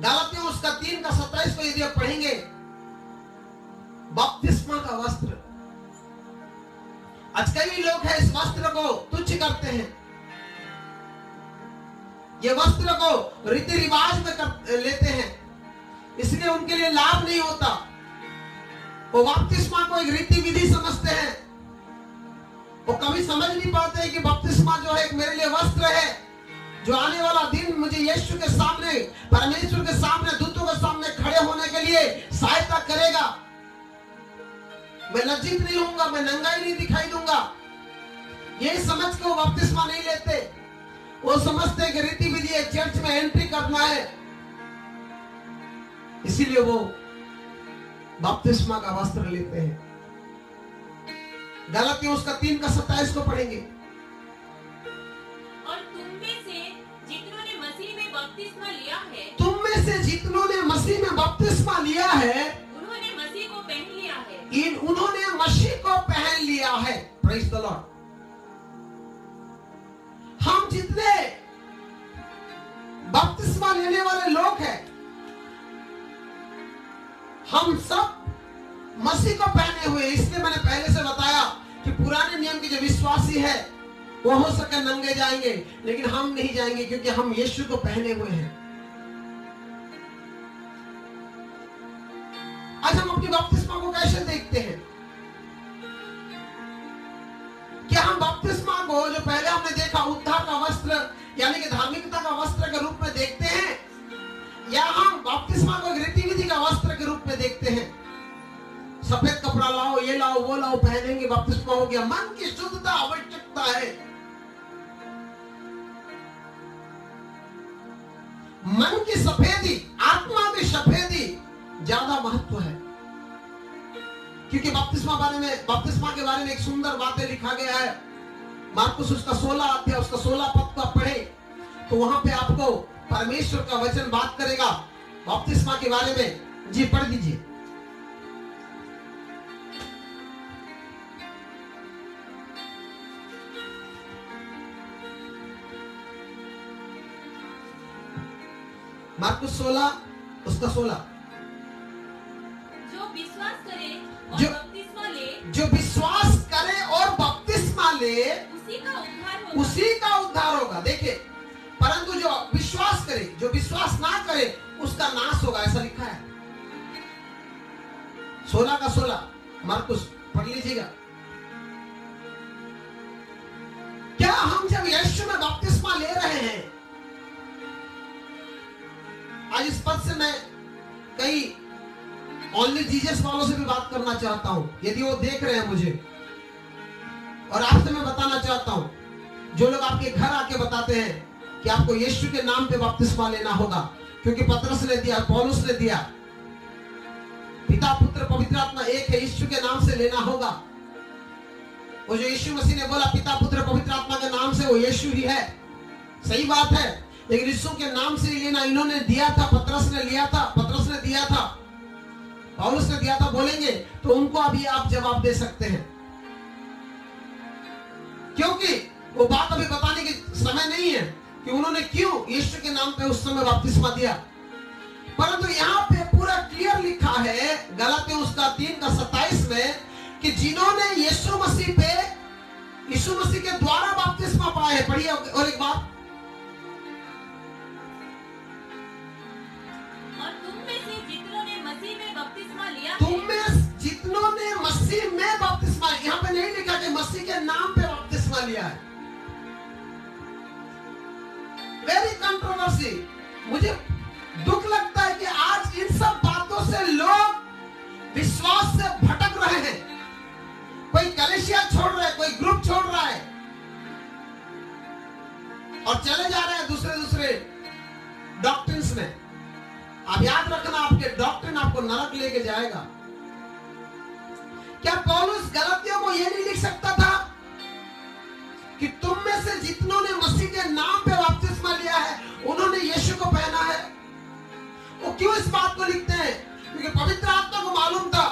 गलातियों उसका 3:27 को यदि आप पढ़ेंगे, बपतिस्मा का वस्त्र। आज कई लोग हैं इस वस्त्र को तुच्छ करते हैं, ये वस्त्र को रीति रिवाज में लेते हैं, इसलिए उनके लिए लाभ नहीं होता। वो बपतिस्मा को एक रीति विधि समझते हैं। वो कभी समझ नहीं पाते हैं कि बपतिस्मा जो है एक मेरे लिए वस्त्र है, जो आने वाला दिन मुझे यीशु के सामने, परमेश्वर के सामने, दूतों के सामने खड़े होने के लिए सहायता करेगा। मैं लज्जित नहीं होऊंगा, मैं नंगाई नहीं दिखाई दूंगा। यही समझ के वो बपतिस्मा नहीं लेते। वो समझते हैं कि रीति विधि है, चर्च में एंट्री करना है, इसीलिए वो बपतिस्मा का वस्त्र लेते हैं। गलातियों उसका 3:27 को पढ़ेंगे। और तुम में से जितनों ने मसीह में बपतिस्मा लिया है, तुम में से जितनों ने मसीह में बपतिस्मा लिया है, उन्होंने मसीह को पहन लिया है। उन्होंने मसीह को पहन लिया है। Praise the Lord. हम जितने बपतिस्मा लेने वाले लोग हैं, हम सब मसीह को पहने हुए। इसलिए मैंने पहले से बताया कि पुराने नियम के जो विश्वासी है वो हो सके नंगे जाएंगे, लेकिन हम नहीं जाएंगे क्योंकि हम यीशु को पहने हुए हैं। आज हम अपनी बपतिस्मा को कैसे देखते हैं? क्या हम बपतिस्मा को, जो पहले हमने देखा, उद्धार का वस्त्र यानी कि धार्मिकता का वस्त्र के रूप में देखते हैं, या हम बपतिस्मा को रीति विधि का वस्त्र के रूप में देखते हैं? सफेद कपड़ा लाओ, ये लाओ, वो लाओ, पहनेंगे, बपतिस्मा हो गया। मन की शुद्धता आवश्यकता है। मन की सफेदी, आत्मा की सफेदी ज्यादा महत्व है, क्योंकि बपतिस्मा के बारे में एक सुंदर बातें लिखा गया है। मार्कुस उसका 16 अध्याय, उसका 16 पद को आप पढ़े तो वहां पे आपको परमेश्वर का वचन बात करेगा बपतिस्मा के बारे में। जी पढ़ दीजिए। मार्कुस 16 उसका 16। जो विश्वास करे और जो- बपतिस्मा ले, जो विश्वास करे और बपतिस्मा ले, उसी का उद्धार होगा। उसी का उद्धार होगा। देखिए, परंतु जो विश्वास करे, जो विश्वास ना करे, उसका नाश होगा, ऐसा लिखा है। 16 का 16 मार्कुस पढ़ लीजिएगा। क्या हम जब यीशु में बपतिस्मा ले रहे हैं, आज इस पद से मैं कई ओनली जीसस वालों से भी बात करना चाहता हूं, यदि वो देख रहे हैं मुझे, और आपसे मैं बताना चाहता हूं, जो लोग आपके घर आके बताते हैं कि आपको यीशु के नाम पे बपतिस्मा लेना होगा, क्योंकि पतरस ने दिया, पौलुस ने दिया, पिता पुत्र पवित्र आत्मा एक है, यीशु के नाम से लेना होगा। वो जो यीशु मसीह ने बोला पिता पुत्र पवित्र आत्मा के नाम से, वो यीशु ही है, सही बात है, लेकिन यीशु के नाम से लेना इन्होंने दिया था, पतरस ने लिया था, पतरस ने दिया था, पौलुस ने दिया था, बोलेंगे तो उनको अभी आप जवाब दे सकते हैं, क्योंकि वो बात अभी बताने की समय नहीं है कि उन्होंने क्यों यीशु के नाम पे उस समय बपतिस्मा दिया। परंतु यहाँ पे पूरा क्लियर लिखा है गलातियों उसका 3:27 में कि जिन्होंने यीशु मसीह पे, यीशु मसीह के द्वारा बपतिस्मा पाए है। पढ़िए और एक बात, के नाम पे बपतिस्मा लिया है। Very controversy. मुझे दुख लगता है कि आज इन सब बातों से लोग विश्वास से भटक रहे हैं। कोई कलीसिया छोड़ रहा है, कोई ग्रुप छोड़ रहा है और चले जा रहे हैं दूसरे डॉक्ट्रिन्स में। आप याद रखना, आपके डॉक्ट्रिन आपको नरक लेके जाएगा। क्या पौलुस गलतियों को यह नहीं लिख सकता था कि तुम में से जितनों ने मसीह के नाम पे बपतिस्मा लिया है उन्होंने यीशु को पहना है? वो क्यों इस बात को लिखते हैं? क्योंकि पवित्र आत्मा को मालूम था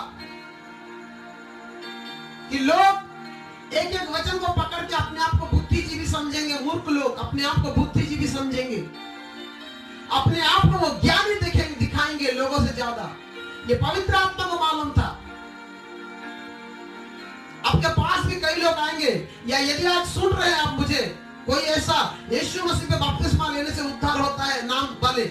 कि लोग एक एक वचन को पकड़ के अपने आप को बुद्धिजीवी समझेंगे। मूर्ख लोग अपने आप को बुद्धिजीवी समझेंगे, अपने आप को वो ज्ञानी दिखाएंगे लोगों से ज्यादा। ये पवित्र आत्मा को मालूम था। आपके पास भी कई लोग आएंगे, या यदि आज सुन रहे हैं आप मुझे, कोई ऐसा यीशु मसीह पे बपतिस्मा लेने से उद्धार होता है, नाम वाले,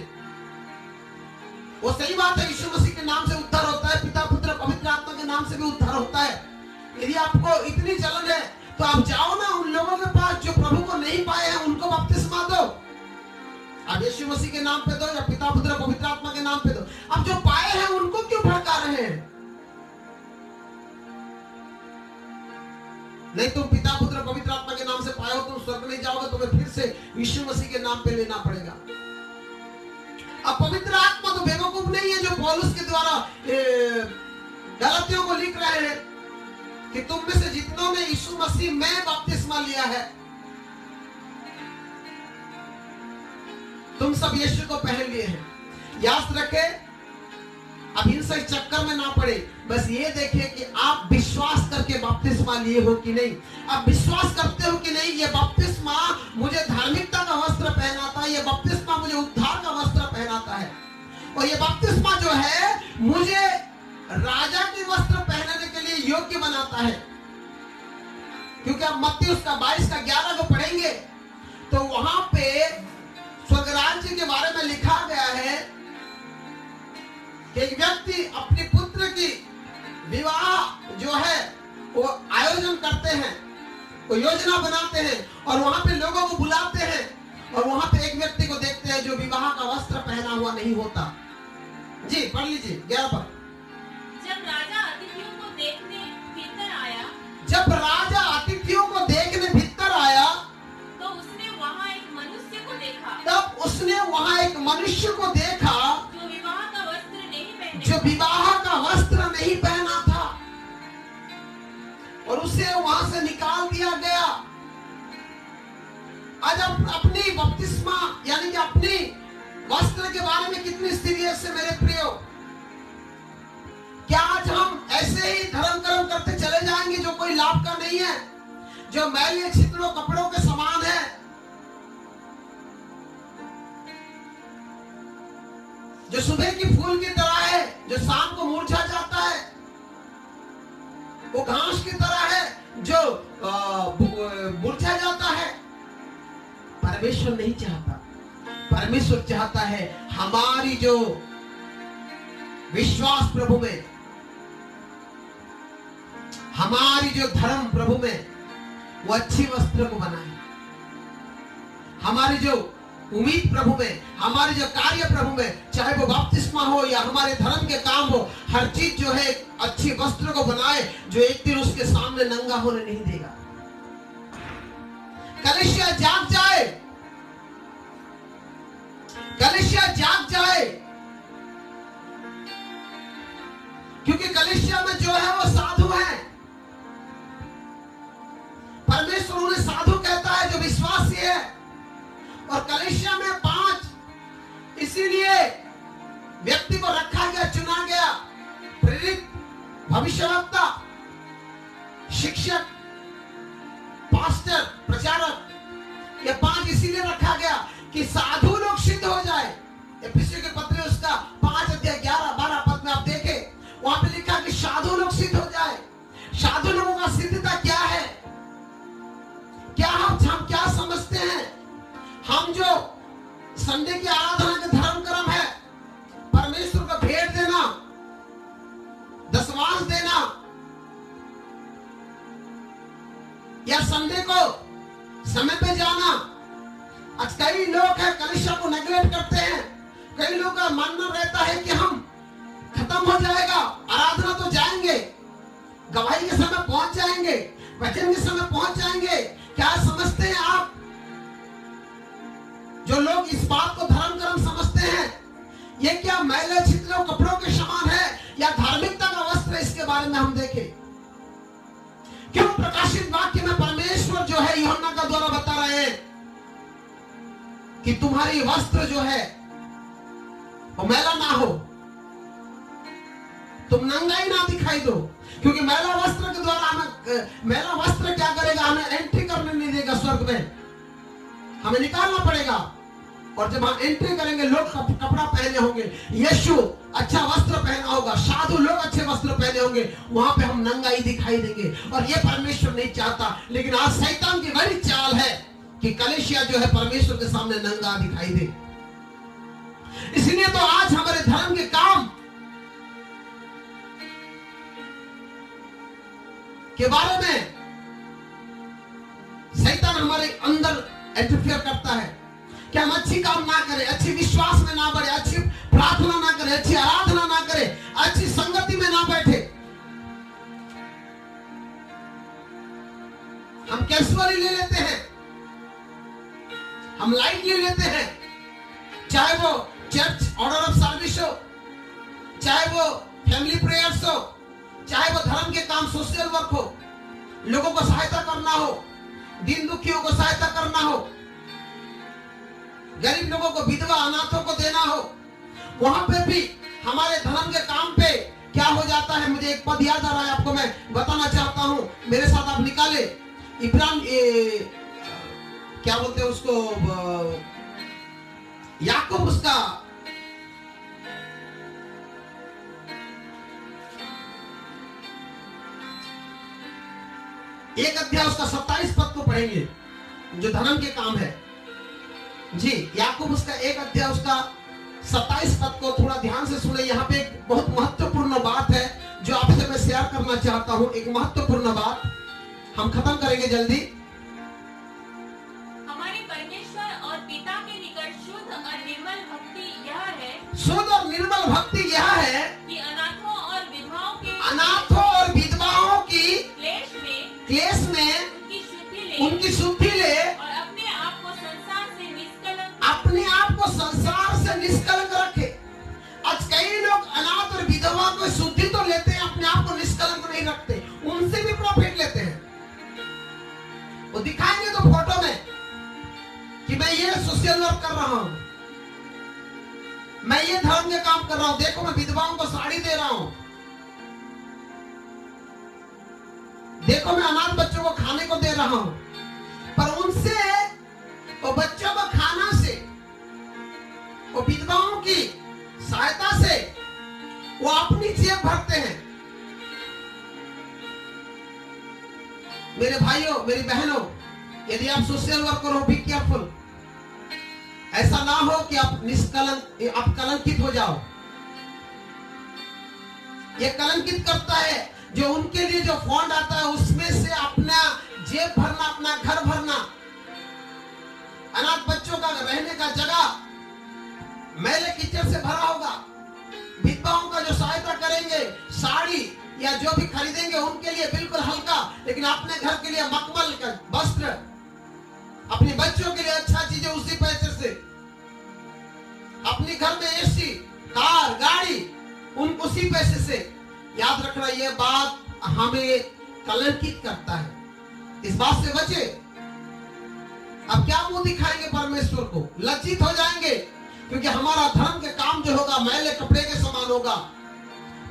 वो सही बात है, यीशु मसीह के नाम से उद्धार होता है, पिता पुत्र पवित्र आत्मा के नाम से भी उद्धार होता है। यदि आपको इतनी जलन है तो आप जाओ ना उन लोगों के पास जो प्रभु को नहीं पाए हैं, उनको बपतिस्मा दो। आप यीशु मसीह के नाम पे दो या पिता पुत्र पवित्र आत्मा के नाम पे दो। अब जो पाए हैं उनको क्यों भड़का रहे हैं? नहीं, तुम पिता पुत्र पवित्र आत्मा के नाम से पाए हो, तुम स्वर्ग नहीं जाओगे, तुम्हें फिर से यीशु मसीह के नाम पे लेना पड़ेगा। अब पवित्र आत्मा तो बेवकूफ नहीं है जो पौलुस के द्वारा गलतियों को लिख रहे हैं कि तुम में से जितनों ने यीशु मसीह में बपतिस्मा लिया है, तुम सब यीशु को पहन लिए हैं। याद रखे, अब इन सब चक्कर में ना पड़े, बस ये देखिए कि आप विश्वास करके बपतिस्मा लिए हो कि नहीं। आप विश्वास करते हो कि नहीं, ये बपतिस्मा मुझे धार्मिकता का वस्त्र पहनाता है, ये बपतिस्मा मुझे उद्धार का वस्त्र पहनाता है, और ये बपतिस्मा जो है मुझे राजा की वस्त्र पहनने के लिए योग्य बनाता है। क्योंकि आप मत्ती उसका 22 का 11 को पढ़ेंगे तो वहां पे स्वर्ग राज्य के बारे में लिखा गया है कि एक व्यक्ति अपने पुत्र की विवाह जो है वो आयोजन करते हैं, वो योजना बनाते हैं और वहां पे लोगों को बुलाते हैं, और वहां पे एक व्यक्ति को देखते हैं जो विवाह का वस्त्र पहना हुआ नहीं होता। जी पढ़ लीजिए 11 पर। जब राजा अतिथियों को देखने भीतर आया, जब राजा अतिथियों को देखने भीतर आया तो उसने वहां एक मनुष्य को देखा, तब उसने वहां एक मनुष्य को देखा जो विवाह का वस्त्र नहीं पहने, जो विवाह का वस्त्र नहीं पहना था, और उसे वहां से निकाल दिया गया। आज अपनी बपतिस्मा यानी कि अपनी वस्त्र के बारे में कितनी सीरियस है मेरे प्रियो। क्या आज हम ऐसे ही धर्म कर्म करते चले जाएंगे जो कोई लाभ का नहीं है, जो मैले छितड़ों कपड़ों के समान है? जो सुबह की फूल की तरह है, जो शाम को मुरझा जाता है, वो घास की तरह है जो मुरझा जाता है। परमेश्वर नहीं चाहता। परमेश्वर चाहता है हमारी जो विश्वास प्रभु में, हमारी जो धर्म प्रभु में, वो अच्छी वस्त्र को बनाए। हमारी जो उम्मीद प्रभु में, हमारे जो कार्य प्रभु में, चाहे वो बपतिस्मा हो या हमारे धर्म के काम हो, हर चीज जो है अच्छी वस्त्र को बनाए जो एक दिन उसके सामने नंगा होने नहीं देगा। कलीसिया जाग जाए, कलीसिया जाग जाए, क्योंकि कलीसिया में जो है वो साधु है। परमेश्वर उन्हें साधु कहता है जो विश्वासी है, और कलीसिया में 5 इसीलिए व्यक्ति को रखा गया, चुना गया। प्रेरित, भविष्यवक्ता, शिक्षक, पास्टर, प्रचारक, ये 5 इसीलिए रखा गया कि साधु लोग सिद्ध हो जाए। एफिसियों के पत्र उसका 5 अध्याय 11-12 पद में आप देखें, वहां पे लिखा कि साधु लोग सिद्ध हो जाए। साधु लोगों का सिद्धता क्या है? क्या हम क्या समझते हैं? हम जो संडे की आराधना के धर्म कर्म है, परमेश्वर को भेंट देना, दशमांश देना, या संडे को समय पे जाना। आज कई लोग हैं कलीसिया को नेगलेक्ट करते हैं। कई लोग का मानना रहता है कि हम खत्म हो जाएगा, आराधना तो जाएंगे, गवाही के समय पहुंच जाएंगे, वचन के समय पहुंच जाएंगे। क्या समझते हैं आप? जो लोग इस बात को धर्म कर्म समझते हैं, ये क्या मैले छितरे कपड़ों के समान है या धार्मिकता का वस्त्र? इसके बारे में हम देखें। क्यों प्रकाशित वाक्य में परमेश्वर जो है यूहन्ना का द्वारा बता रहे हैं कि तुम्हारी वस्त्र जो है वो मैला ना हो, तुम नंगाई ना दिखाई दो। क्योंकि मैला वस्त्र के द्वारा हमें, मैला वस्त्र क्या करेगा? हमें एंट्री करने नहीं देगा स्वर्ग में, हमें निकालना पड़ेगा। और जब हम एंट्री करेंगे, लोग कपड़ा पहने होंगे, यीशु अच्छा वस्त्र पहना होगा, साधु लोग अच्छे वस्त्र पहने होंगे, वहां पे हम नंगाई दिखाई देंगे। और ये परमेश्वर नहीं चाहता। लेकिन आज शैतान की बड़ी चाल है कि कलीसिया जो है परमेश्वर के सामने नंगा दिखाई दे। इसलिए तो आज हमारे धर्म के काम के बारे में शैतान हमारे अंदर इंटरफेयर करता है कि हम अच्छी काम ना करें, अच्छी विश्वास में ना बढ़े, अच्छी प्रार्थना ना करें, अच्छी आराधना ना करें, अच्छी संगति में ना बैठे। हम कैजुअली ले लेते हैं, हम लाइट ले लेते हैं। चाहे वो चर्च ऑर्डर ऑफ सर्विस हो, चाहे वो फैमिली प्रेयर्स हो, चाहे वो धर्म के काम सोशल वर्क हो, लोगों को सहायता करना हो, दीन दुखियों को सहायता करना हो, गरीब लोगों को, विधवा अनाथों को देना हो, वहां पे भी हमारे धर्म के काम पे क्या हो जाता है? मुझे एक पद याद आ रहा है, आपको मैं बताना चाहता हूं, मेरे साथ आप निकाले। इब्राहिम क्या बोलते हैं उसको, याकूब, उसका एक अध्याय उसका 27 पद को पढ़ेंगे, जो धर्म के काम है जी। याकूब उसका एक अध्याय उसका 27 पद को थोड़ा ध्यान से सुने। यहाँ पे एक बहुत महत्वपूर्ण बात है जो आपसे मैं शेयर करना चाहता हूँ। एक महत्वपूर्ण बात, हम खत्म करेंगे जल्दी। हमारे परमेश्वर और पिता के निकट शुद्ध और निर्मल भक्ति यह है, शुद्ध और निर्मल भक्ति यह है कि अनाथों और विधवाओं की क्लेश में उनकी शुद्धि ले और अपने आप को संसार से निष्कलंक रखे। आज कई लोग अनाथ और विधवा को शुद्धि तो लेते हैं, अपने आप को निष्कलंक नहीं रखते, उनसे भी प्रॉफिट लेते हैं। वो दिखाएंगे तो फोटो में कि मैं ये सोशल वर्क कर रहा हूं, मैं ये धर्म के काम कर रहा हूं, देखो मैं विधवाओं को साड़ी दे रहा हूं, देखो मैं अनाथ बच्चों को खाने को दे रहा हूं। पर उनसे, वो बच्चों को खाना से, वो विधवाओं की सहायता से वो अपनी जेब भरते हैं। मेरे भाइयों, मेरी बहनों, यदि आप सोशल वर्कर हो, बी केयरफुल। ऐसा ना हो कि आप आप कलंकित हो जाओ। ये कलंकित करता है जो उनके लिए जो फंड आता है उसमें से अपना जेब भरना, अपना घर भरना, अनाथ बच्चों का रहने का जगह मैले कीचड़ से भरा होगा। विधवाओं का जो सहायता करेंगे, साड़ी या जो भी खरीदेंगे उनके लिए बिल्कुल हल्का, लेकिन अपने घर के लिए मखमल का वस्त्र, अपने बच्चों के लिए अच्छा चीजें उसी पैसे से, अपने घर में एसी, कार, गाड़ी, उसी पैसे से। याद रखना, ये बात हमें कलंकित करता है, इस बात से बचे। अब क्या मुंह दिखाएंगे परमेश्वर को? लज्जित हो जाएंगे, क्योंकि हमारा धर्म के काम जो होगा मैले कपड़े के समान होगा।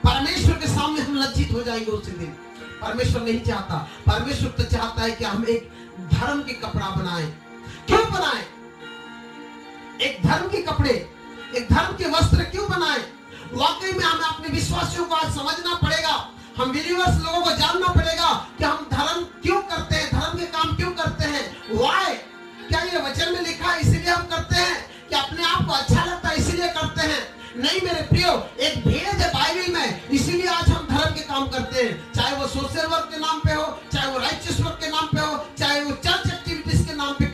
परमेश्वर के सामने हम लज्जित हो जाएंगे उसी दिन। परमेश्वर नहीं चाहता। परमेश्वर तो चाहता है कि हम एक धर्म के कपड़ा बनाएं। क्यों बनाएं? एक धर्म के कपड़े, एक धर्म के वस्त्र क्यों बनाएं? वाकई में हमें अपने विश्वासियों को आज समझना पड़ेगा। हम बिलीवर्स लोगों को जानना पड़ेगा कि हम धर्म क्यों करते हैं, धर्म के काम क्यों करते हैं। वाई? क्या ये वचन में लिखा है इसलिए हम करते हैं कि अपने आप को अच्छा लगता है इसलिए करते हैं? नहीं मेरे प्रियो, एक भेद है बाइबल में, इसीलिए आज हम धर्म के काम करते हैं। चाहे वो सोशल वर्क के नाम पे हो, चाहे वो राइचियस वर्क के नाम पे हो,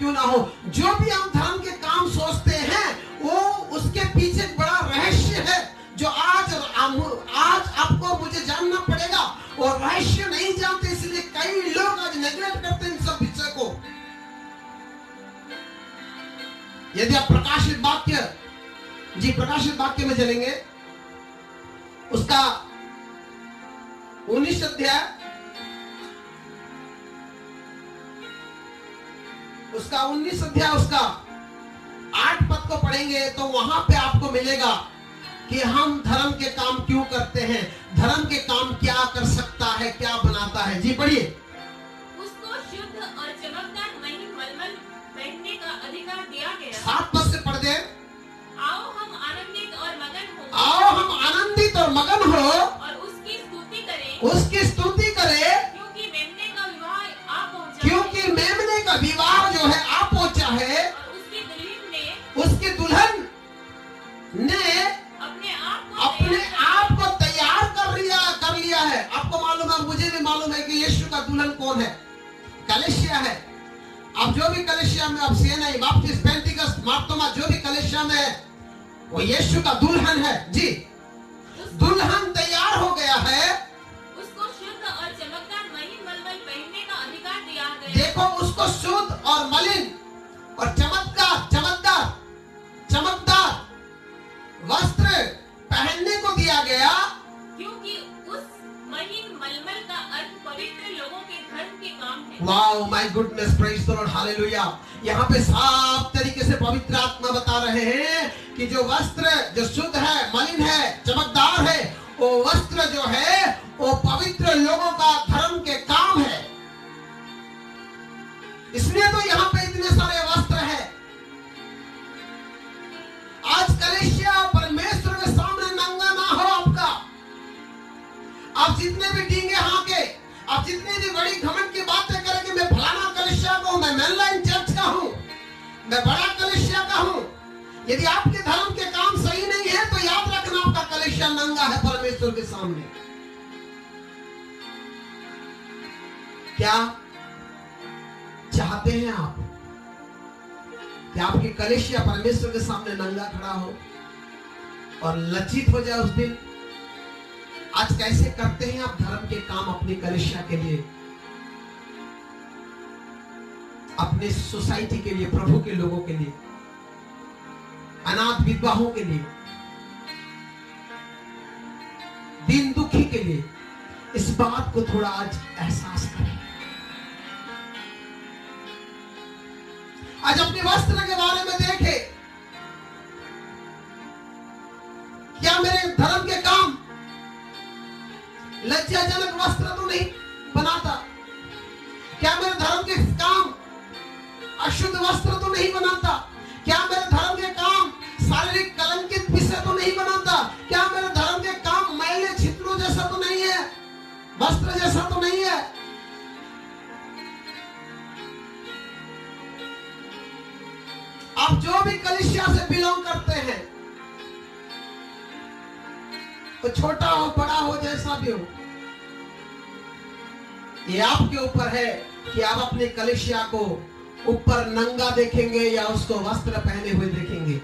क्यों ना हो, जो भी हम धर्म के काम सोचते हैं वो उसके पीछे एक बड़ा रहस्य है जो आज आपको मुझे जानना पड़ेगा। और रहस्य नहीं जानते इसलिए कई लोग आज नेग्लेक्ट करते हैं इन सब विषय को। यदि आप प्रकाशित वाक्य में चलेंगे, उसका 19 अध्याय उसका 8 पद को पढ़ेंगे तो वहां पे आपको मिलेगा कि हम धर्म के काम क्यों करते हैं, धर्म के काम क्या कर सकता है, क्या बनाता है। जी पढ़िए। उसको शुद्ध और चमकदार महीन मलमल पहनने का अधिकार दिया गया। 7 पद से पढ़ दे। आओ हम आनंदित और मगन हो और उसकी स्तुति करें, क्योंकि मेमने का विवाह जो है आ पहुंचा है और उसकी दुल्हन ने अपने आप को तैयार कर लिया है। आपको मालूम है, मुझे भी मालूम है कि यीशु का दुल्हन कौन है? कलीसिया है। अब जो भी कलीसिया में, अब सीएनआई, बाप्टिस्ट, पेंटिकस्ट, मार्तोमा, जो भी कलीसिया में है वो यीशु का दुल्हन है। जी, दुल्हन तैयार हो गया है, उसको शुद्ध और चमकदार महीन मलमल पहनने का अधिकार दिया गया। देखो, उसको शुद्ध और मलिन और चमकदार वस्त्र पहनने को दिया गया, क्योंकि उस महीन मलमल का अर्थ पवित्र लोगों के धर्म के काम है। Wow, my goodness, praise the Lord, hallelujah. यहाँ पे साफ तरीके से पवित्र आत्मा बता रहे हैं कि जो वस्त्र जो शुद्ध है, मलिन है, चमकदार है, वो वस्त्र जो है वो पवित्र लोगों का धर्म के काम है। इसलिए तो यहाँ पे इतने सारे वस्त्र हैं। आज कलीसिया परमेश्वर के सामने नंगा ना हो आपका। आप जितने भी डींगे हाके, आप जितनी भी बड़ी घमंड की बातें करें कि मैं फलाना कलीसिया का हूं, मैं मेनलाइन चर्च का हूं, मैं बड़ा कलीसिया का हूं, यदि आपके धर्म के काम सही नहीं है तो याद रखना आपका कलीसिया नंगा है परमेश्वर के सामने। क्या चाहते हैं आप कि आपकी कलीसिया परमेश्वर के सामने नंगा खड़ा हो और लज्जित हो जाए उस दिन? आज कैसे करते हैं आप धर्म के काम अपनी कलीसिया के लिए, अपने सोसाइटी के लिए, प्रभु के लोगों के लिए, अनाथ विधवाओं के लिए, दीन दुखी के लिए? इस बात को थोड़ा आज एहसास करें। आज अपने वस्त्र के बारे में देखें, क्या मेरे धर्म के काम लज्जाजनक वस्त्र तो नहीं बनाता? क्या मेरे धर्म के काम अशुद्ध वस्त्र तो नहीं बनाता? क्या मेरे धर्म के काम शारीरिक कलंकित विषय तो नहीं बनाता? क्या मेरे धर्म के काम मैले छितरों जैसा तो नहीं है, वस्त्र जैसा तो नहीं है? आप जो भी कलीसिया से बिलोंग करते हैं, तो छोटा हो बड़ा हो जैसा भी हो, ये आपके ऊपर है कि आप अपने कलीसिया को ऊपर नंगा देखेंगे या उसको वस्त्र पहने हुए देखेंगे।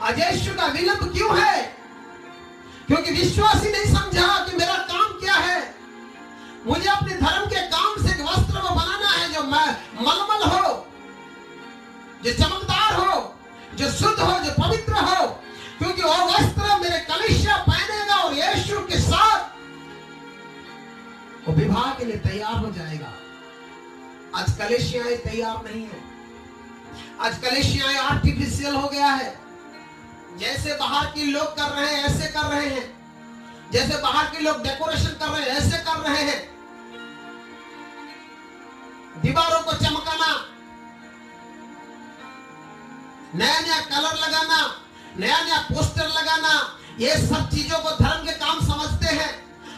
आज यीशु का विलंब क्यों है? क्योंकि विश्वासी नहीं समझा कि मेरा काम क्या है। मुझे अपने धर्म के काम से एक वस्त्र को बनाना है जो मलमल हो, जो चमकदार हो, जो शुद्ध हो, जो पवित्र हो, क्योंकि वो वस्त्र मेरे कलीसिया पहनेगा और यीशु के साथ वो विवाह के लिए तैयार हो जाएगा। आज कलीसियाएं तैयार नहीं है। आज कलीसियाएं आर्टिफिशियल हो गया है। जैसे बाहर के लोग कर रहे हैं ऐसे कर रहे हैं, जैसे बाहर के लोग डेकोरेशन कर रहे हैं ऐसे कर रहे हैं। दीवारों को चमकाना, नया नया कलर लगाना, नया नया पोस्टर लगाना, ये सब चीजों को धर्म के काम समझते हैं।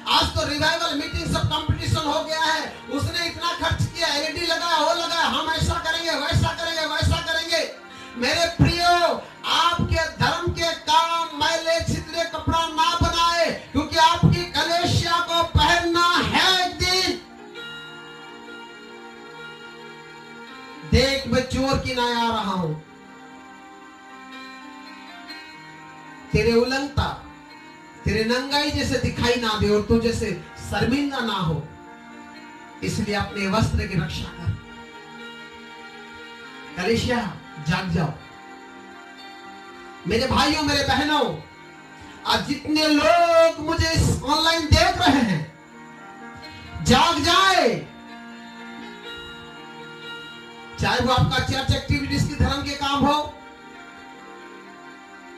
आज तो रिवाइवल मीटिंग सब कंपटीशन हो गया है। उसने इतना खर्च किया, एलईडी लगाया, वो लगाया, हम ऐसा करेंगे, वैसा करेंगे, वैसा करेंगे। मेरे प्रियो, आपके धर्म के काम मैले छितरे कपड़ा ना बनाए, क्योंकि आपकी कलीसिया को पहनना है एक दिन। देख मैं चोर की नाय आ रहा हूं, तेरे उलंगता, तेरे नंगाई जैसे दिखाई ना दे और तू जैसे शर्मिंदा ना हो, इसलिए अपने वस्त्र की रक्षा कर। कलीसिया जाग जाओ मेरे भाइयों, मेरे बहनों, आज जितने लोग मुझे इस ऑनलाइन देख रहे हैं, जाग जाए। चाहे वो आपका चर्च एक्टिविटीज के धर्म के काम हो,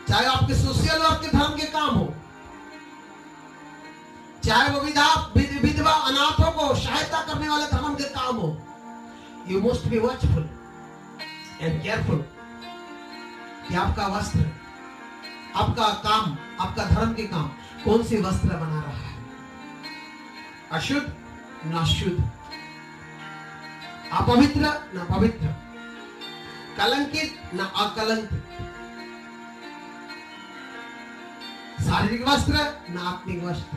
चाहे आपके सोशल वर्क के धर्म के काम हो, चाहे वो विधवा अनाथों को सहायता करने वाले धर्म के काम हो, you must be watchful and careful कि आपका वस्त्र, आपका काम, आपका धर्म के काम कौन से वस्त्र बना रहा है, अशुद्ध ना शुद्ध, अपवित्र ना पवित्र, कलंकित ना अकलंकित, शारीरिक वस्त्र ना आत्मिक वस्त्र।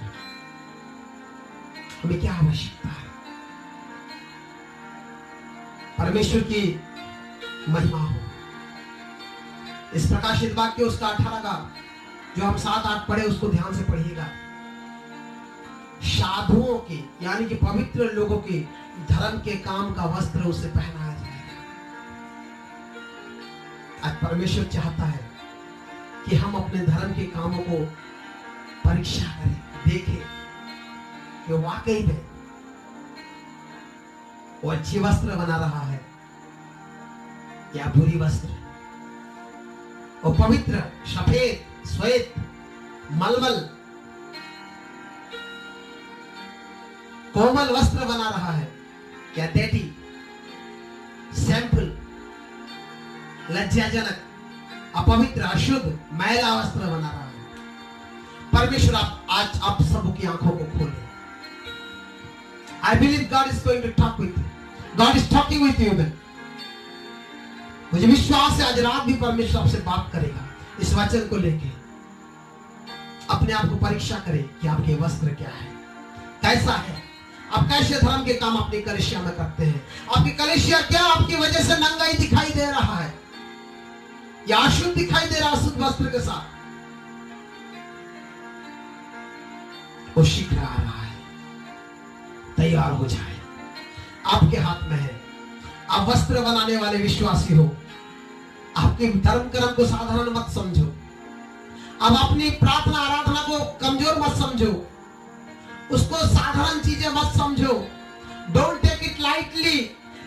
हमें क्या आवश्यकता है? परमेश्वर की महिमा हो। इस प्रकाशित वाक्य उसका 18 का जो हम 7-8 पढ़े उसको ध्यान से पढ़िएगा। साधुओं के यानी कि पवित्र लोगों के धर्म के काम का वस्त्र उसे पहनाया जाएगा। आज परमेश्वर चाहता है कि हम अपने धर्म के कामों को परीक्षा करें, देखें कि वाकई में वो अच्छी वस्त्र बना रहा है या बुरी वस्त्र, वो पवित्र, सफेद, श्वेत, मलमल, कोमल वस्त्र बना रहा है क्या डैटी, सैंपल, लज्जाजनक, अपवित्र, अशुद्ध, मैला वस्त्र बना रहा है। परमेश्वर आज आप सबकी आंखों को खोले। I believe God is going to talk with you. God is talking with you then. मुझे विश्वास है आज रात भी परमेश्वर आपसे बात करेगा इस वचन को लेके। अपने आप को परीक्षा करें कि आपके वस्त्र क्या है, कैसा है, आप कैसे धर्म के काम अपनी कलीसिया में करते हैं। आपकी कलीसिया क्या आपकी वजह से नंगाई दिखाई दे रहा है या अशुद्ध दिखाई दे रहा है अशुद्ध वस्त्र के साथ? वो शीघ्र आ रहा है, तैयार हो जाए, आपके हाथ में है। आप वस्त्र बनाने वाले विश्वासी हो, आपके धर्म कर्म को साधारण मत समझो, अब अपनी प्रार्थना आराधना को कमजोर मत समझो, उसको साधारण चीजें मत समझो। डोंट टेक इट लाइटली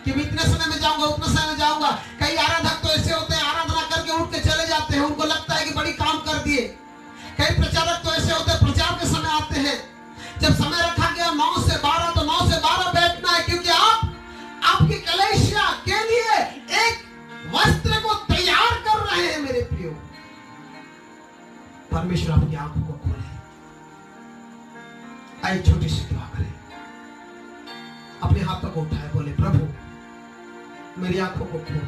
कि मैं इतने समय में जाऊंगा, उतने समय में जाऊंगा। कई आराधक तो ऐसे होते हैं, आराधना करके उठ के चले जाते हैं, उनको लगता है कि बड़ी काम कर दिए। कई प्रचारक तो ऐसे होते हैं, प्रचार के समय आते हैं, जब समय रखा गया 9 से 12 तो 9 से 12 बैठना है, क्योंकि आप आपकी कलीसिया के लिए एक वस्त्र को तैयार कर रहे हैं। मेरे प्रियो, परमेश्वर आपकी आंखों को खोले। आइए छोटी सी दुआ करें, अपने हाथों को उठाए, बोले प्रभु मेरी आंखों को खोल,